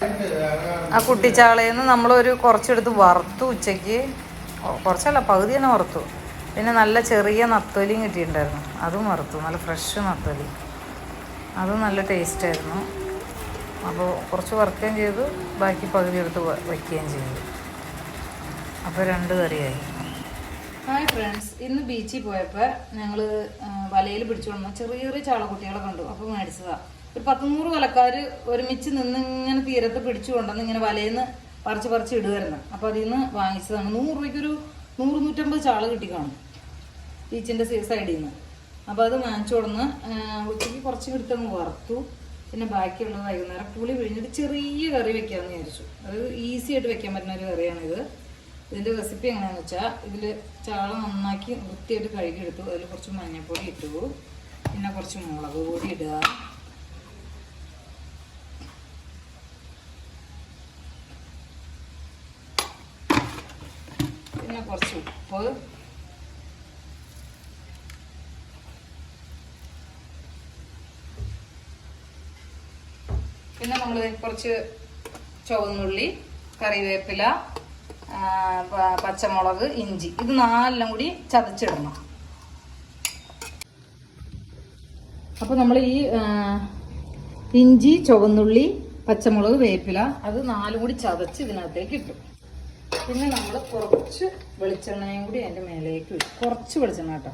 ആ കുട്ടിച്ചാളയിൽ നിന്ന് നമ്മളൊരു കുറച്ചെടുത്ത് വറുത്തു ഉച്ചയ്ക്ക്. കുറച്ചല്ല, പകുതി തന്നെ വറുത്തു. പിന്നെ നല്ല ചെറിയ നത്തോലിയും കിട്ടിയിട്ടുണ്ടായിരുന്നു, അതും വറുത്തു. നല്ല ഫ്രഷ് നത്തോലി, അതും നല്ല ടേസ്റ്റായിരുന്നു. അപ്പോൾ കുറച്ച് വറുക്കുകയും ചെയ്തു, ബാക്കി പകുതി എടുത്ത് വയ്ക്കുകയും ചെയ്തു. അപ്പോൾ 2 കറിയായി. ഹായ് ഫ്രണ്ട്സ്, ഇന്ന് ബീച്ചിൽ പോയപ്പോൾ ഞങ്ങൾ വലയിൽ പിടിച്ചു കൊണ്ടു ചെറിയ ചെറിയ ചാളക്കുട്ടികളെ കണ്ടു. അപ്പോൾ മേടിച്ചതാണ്. ഒരു 100 വലക്കാർ ഒരുമിച്ച് നിന്ന് ഇങ്ങനെ തീരത്ത് പിടിച്ചു കൊണ്ടുവന്ന് ഇങ്ങനെ വലയിൽ നിന്ന് പറിച്ച് ഇടുമായിരുന്നു. അപ്പോൾ അതിൽ നിന്ന് വാങ്ങിച്ചതാണ്. 100 രൂപയ്ക്കൊരു 100-150 ചാള കിട്ടിക്കാണും ബീച്ചിൻ്റെ സൈഡിൽ നിന്ന്. അപ്പോൾ അത് വാങ്ങിച്ചു കൊടുന്ന് ഉച്ചയ്ക്ക് കുറച്ച് എടുത്തങ്ങ് വറുത്തു. പിന്നെ ബാക്കിയുള്ളത് വൈകുന്നേരം പുളി പിഴിഞ്ഞിട്ട് ചെറിയ കറി വെക്കാമെന്ന് വിചാരിച്ചു. അത് ഈസി ആയിട്ട് വെക്കാൻ പറ്റുന്ന ഒരു കറിയാണിത്. ഇതിൻ്റെ റെസിപ്പി എങ്ങനെയാണെന്ന് വെച്ചാൽ, ഇതിൽ ചാള നന്നാക്കി വൃത്തിയായിട്ട് കഴുകിയെടുത്തു. അതിൽ കുറച്ച് മഞ്ഞൾപ്പൊടി ഇട്ടു, പിന്നെ കുറച്ച് മുളക് പൊടി ഇടുക, പിന്നെ കുറച്ച് ഉപ്പ്, പിന്നെ നമ്മൾ കുറച്ച് ചുവന്നുള്ളി, കറിവേപ്പില, പച്ചമുളക്, ഇഞ്ചി, ഇത് 4 കൂടി ചതച്ചിടണം. അപ്പോൾ നമ്മൾ ഈ ഇഞ്ചി, ചുവന്നുള്ളി, പച്ചമുളക്, വേപ്പില അത് 4 കൂടി ചതച്ച് ഇതിനകത്തേക്ക് ഇട്ടു. പിന്നെ നമ്മൾ കുറച്ച് വെളിച്ചെണ്ണയും കൂടി അതിൻ്റെ മേലേക്ക് ഇട്ടു. കുറച്ച് വെളിച്ചെണ്ണ കേട്ടോ.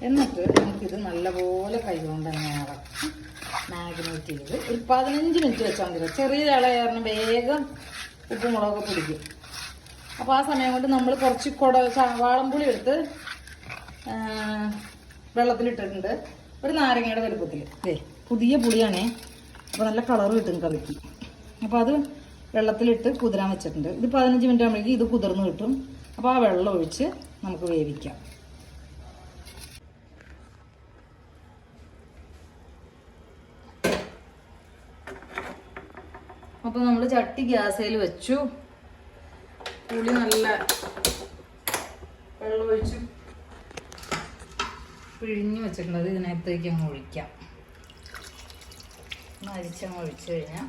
എന്നിട്ട് നമുക്കിത് നല്ലപോലെ കൈകൊണ്ട് തന്നെ ഇളക്കി മാഗ്നേറ്റ് ചെയ്ത് ഒരു 15 മിനിറ്റ് വെച്ചാൽ മതി. ചെറിയ ചാള കാരണം വേഗം ഉപ്പും മുളകൊക്കെ പിടിക്കും. അപ്പോൾ ആ സമയം കൊണ്ട് നമ്മൾ കുറച്ച് വാളംപുളി എടുത്ത് വെള്ളത്തിലിട്ടിട്ടുണ്ട്. ഒരു നാരങ്ങയുടെ വലുപ്പത്തിൽ. പുതിയ പുളിയാണേ, അപ്പോൾ നല്ല കളറ് കിട്ടും കറിക്ക്. അപ്പോൾ അത് വെള്ളത്തിലിട്ട് കുതിരാൻ വെച്ചിട്ടുണ്ട്. ഇത് 15 മിനിറ്റ് ആകുമ്പോഴേക്കും ഇത് കുതിർന്ന് കിട്ടും. അപ്പോൾ ആ വെള്ളം ഒഴിച്ച് നമുക്ക് വേവിക്കാം. അപ്പോൾ നമ്മൾ ചട്ടി ഗ്യാസേൽ വെച്ചു. പുളി നല്ല വെള്ളം ഒഴിച്ച് പിഴിഞ്ഞ് വെച്ചിട്ടുള്ളത് ഇതിനകത്തേക്ക് അങ്ങ് ഒഴിക്കാം. അരിച്ചങ്ങ് ഒഴിച്ചു കഴിഞ്ഞാൽ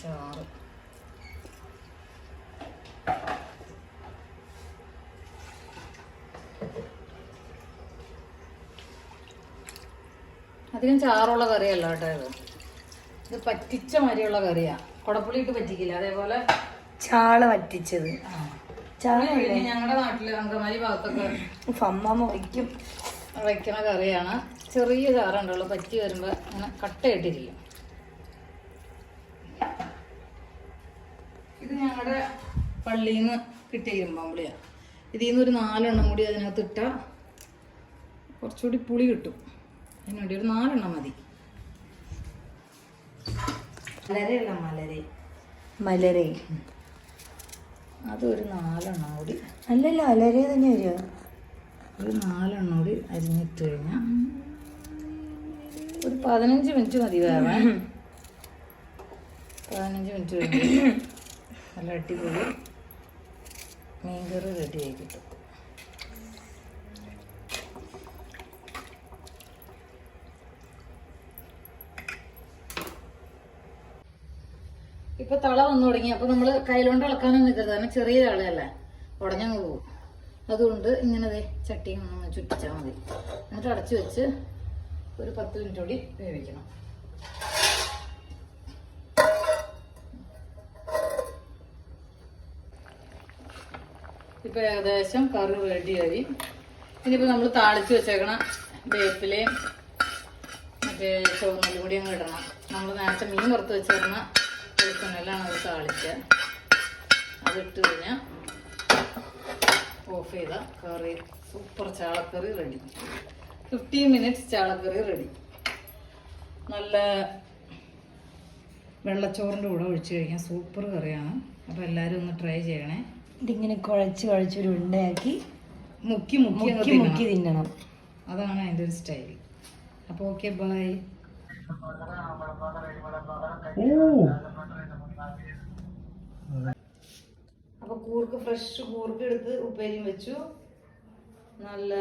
ചാറ് അധികം ചാറുള്ള കറിയല്ല കേട്ടോ. ഇത് പറ്റിച്ച മാതിരിയുള്ള കറിയാണ്. കുടപ്പുളി ഇട്ട് പറ്റിക്കില്ല, അതേപോലെ ചാള വറ്റിച്ചത്. ഞങ്ങളുടെ നാട്ടില് അങ്കമാലി ഭാഗത്തൊക്കെ അമ്മമ്മ വയ്ക്കണ കറിയാണ്. ചെറിയ ചാറുണ്ടല്ലോ, പറ്റി വരുമ്പോ അങ്ങനെ കട്ടയിട്ടിരിക്കും. ഇത് ഞങ്ങളുടെ പള്ളിയിൽ നിന്ന് കിട്ടിയ ഇരുമ്പാമ്പുളിയാണ്. ഇതിൽ നിന്ന് ഒരു 4 എണ്ണം കൂടി അതിനകത്ത് ഇട്ടാൽ കുറച്ചുകൂടി പുളി കിട്ടും. അതിനുവേണ്ടി ഒരു 4 എണ്ണം മതി. മലരയല്ല, മലരെ അതൊരു 4 എണ്ണം കൂടി. അല്ലല്ലോ, അലരെ തന്നെ വരിക. ഒരു 4 എണ്ണം കൂടി അരിഞ്ഞിട്ട് കഴിഞ്ഞാൽ ഒരു 15 മിനിറ്റ് മതി വേവാൻ. 15 മിനിറ്റ് കഴിഞ്ഞ് നല്ല അടിപൊളി മീൻകറി റെഡി ആയി കിട്ടും. ഇപ്പൊ തള വന്നു തുടങ്ങി. അപ്പൊ നമ്മള് കയ്യിലോണ്ട് ഇളക്കാനൊന്നും നിൽക്കരുത്, കാരണം ചെറിയ തളയല്ലേ, ഉടഞ്ഞങ്ങ് പോകും. അതുകൊണ്ട് ഇങ്ങനെ ചട്ടി ഒന്ന് ചുറ്റിച്ചാൽ മതി. എന്നിട്ട് അടച്ചു വെച്ച് ഒരു 10 മിനിറ്റ് കൂടി വേവിക്കണം. ഇപ്പൊ ഏകദേശം കറി റെഡിയായി. ഇനിയിപ്പോ നമ്മൾ താളിച്ച് വെച്ചേക്കണ വേപ്പിലയും മറ്റേ ചുവന്നുള്ളിയും കൂടി അങ്ങ് ഇടണം. നമ്മൾ നേരത്തെ മീൻ പുറത്ത് വെച്ചേക്കണ വെളിച്ചെണ്ണയിലാണ് അത് താളിക്കുക. അതിട്ട് കഴിഞ്ഞാൽ ഓഫ് ചെയ്ത കറി സൂപ്പർ ചാളക്കറി റെഡി. 15 മിനിറ്റ്സ് ചാളക്കറി റെഡി. നല്ല വെള്ളച്ചോറിൻ്റെ കൂടെ ഒഴിച്ച് കഴിഞ്ഞാൽ സൂപ്പർ കറിയാണ്. അപ്പോൾ എല്ലാവരും ഒന്ന് ട്രൈ ചെയ്യണേ. ഇതിങ്ങനെ കുഴച്ചൊരു ഉണ്ടയാക്കി മുക്കി തിന്നണം. അതാണ് അതിൻ്റെ ഒരു സ്റ്റൈൽ. അപ്പോൾ ഓക്കെ, ബൈ. അപ്പൊ ഫ്രഷ് കൂർക്ക് എടുത്ത് ഉപ്പേരിയും വെച്ചു. നല്ല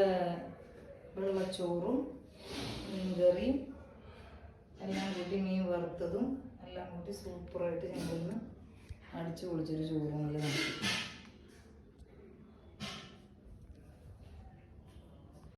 വെള്ളച്ചോറും മീൻകറിയും എല്ലാം കൂട്ടി, മീൻ വറുത്തതും എല്ലാം കൂടി സൂപ്പറായിട്ട് ഞങ്ങളിന്ന് അടിച്ചു പൊളിച്ചൊരു ചോറ് നല്ല